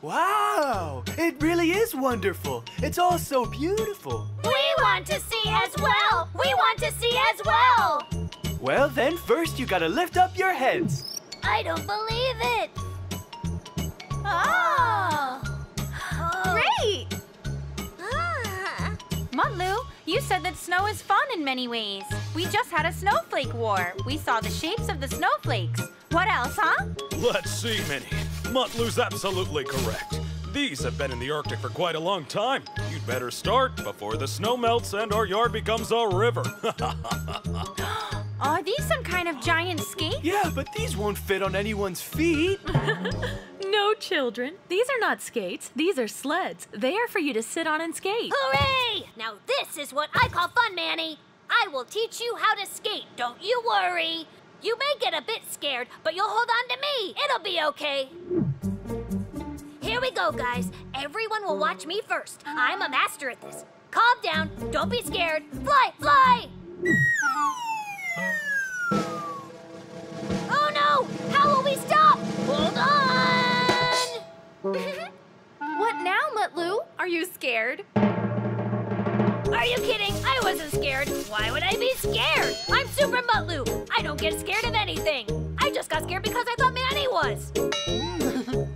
Wow, it really is wonderful. It's all so beautiful. We want to see as well. We want to see as well. Well, then first you gotta lift up your heads. I don't believe it. Oh. Great! Mutlu, you said that snow is fun in many ways. We just had a snowflake war. We saw the shapes of the snowflakes. What else, huh? Let's see, Minnie. Mutlu's absolutely correct. These have been in the Arctic for quite a long time. You'd better start before the snow melts and our yard becomes a river. Are these some kind of giant skates? Yeah, but these won't fit on anyone's feet. No, children. These are not skates. These are sleds. They are for you to sit on and skate. Hooray! Now this is what I call fun, Manny. I will teach you how to skate, don't you worry. You may get a bit scared, but you'll hold on to me. It'll be okay. Here we go, guys. Everyone will watch me first. I'm a master at this. Calm down. Don't be scared. Fly, fly! Oh no! How will we stop? Hold on! What now, Mutlu? Are you scared? Are you kidding? I wasn't scared. Why would I be scared? I'm Super Mutlu. I don't get scared of anything. I just got scared because I thought Manny was.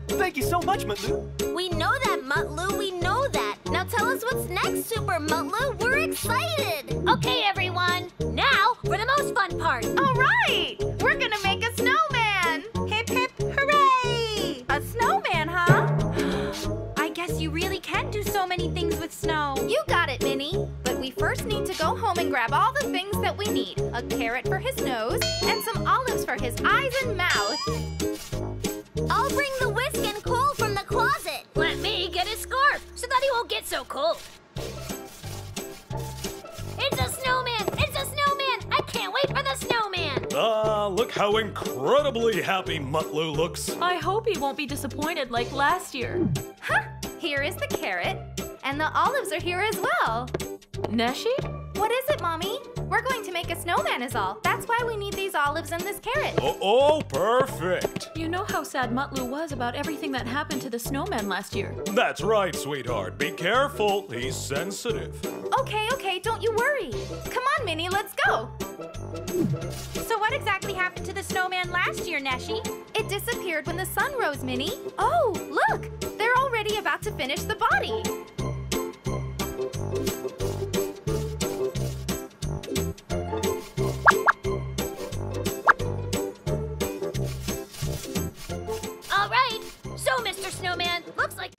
Thank you so much, Mutlu. We know that, Mutlu. We know that. Now tell us what's next, Super Mutlu. We're excited. Okay, everyone. Now for the most fun part. All right! We're gonna make a snowman! Hip, hip, hooray! A snowman, huh? I guess you really can do so many things with snow. You got it, Minnie. But we first need to go home and grab all the things that we need. A carrot for his nose and some olives for his eyes and mouth. I'll bring the whisk and coal from the closet. Let me get his scarf so that he won't get so cold. It's a snowman! It's a snowman! I can't wait for the snowman! Look how incredibly happy Mutlu looks. I hope he won't be disappointed like last year. Huh! Here is the carrot, and the olives are here as well. Neshi? What is it, Mommy? We're going to make a snowman is all. That's why we need these olives and this carrot. Oh, perfect. You know how sad Mutlu was about everything that happened to the snowman last year. That's right, sweetheart. Be careful. He's sensitive. Okay, don't you worry. Come on, Minnie, let's go. So what exactly happened to the snowman last year, Neshi? It disappeared when the sun rose, Minnie. Oh, look! They're already about to finish the body. All right. So, Mr. Snowman, looks like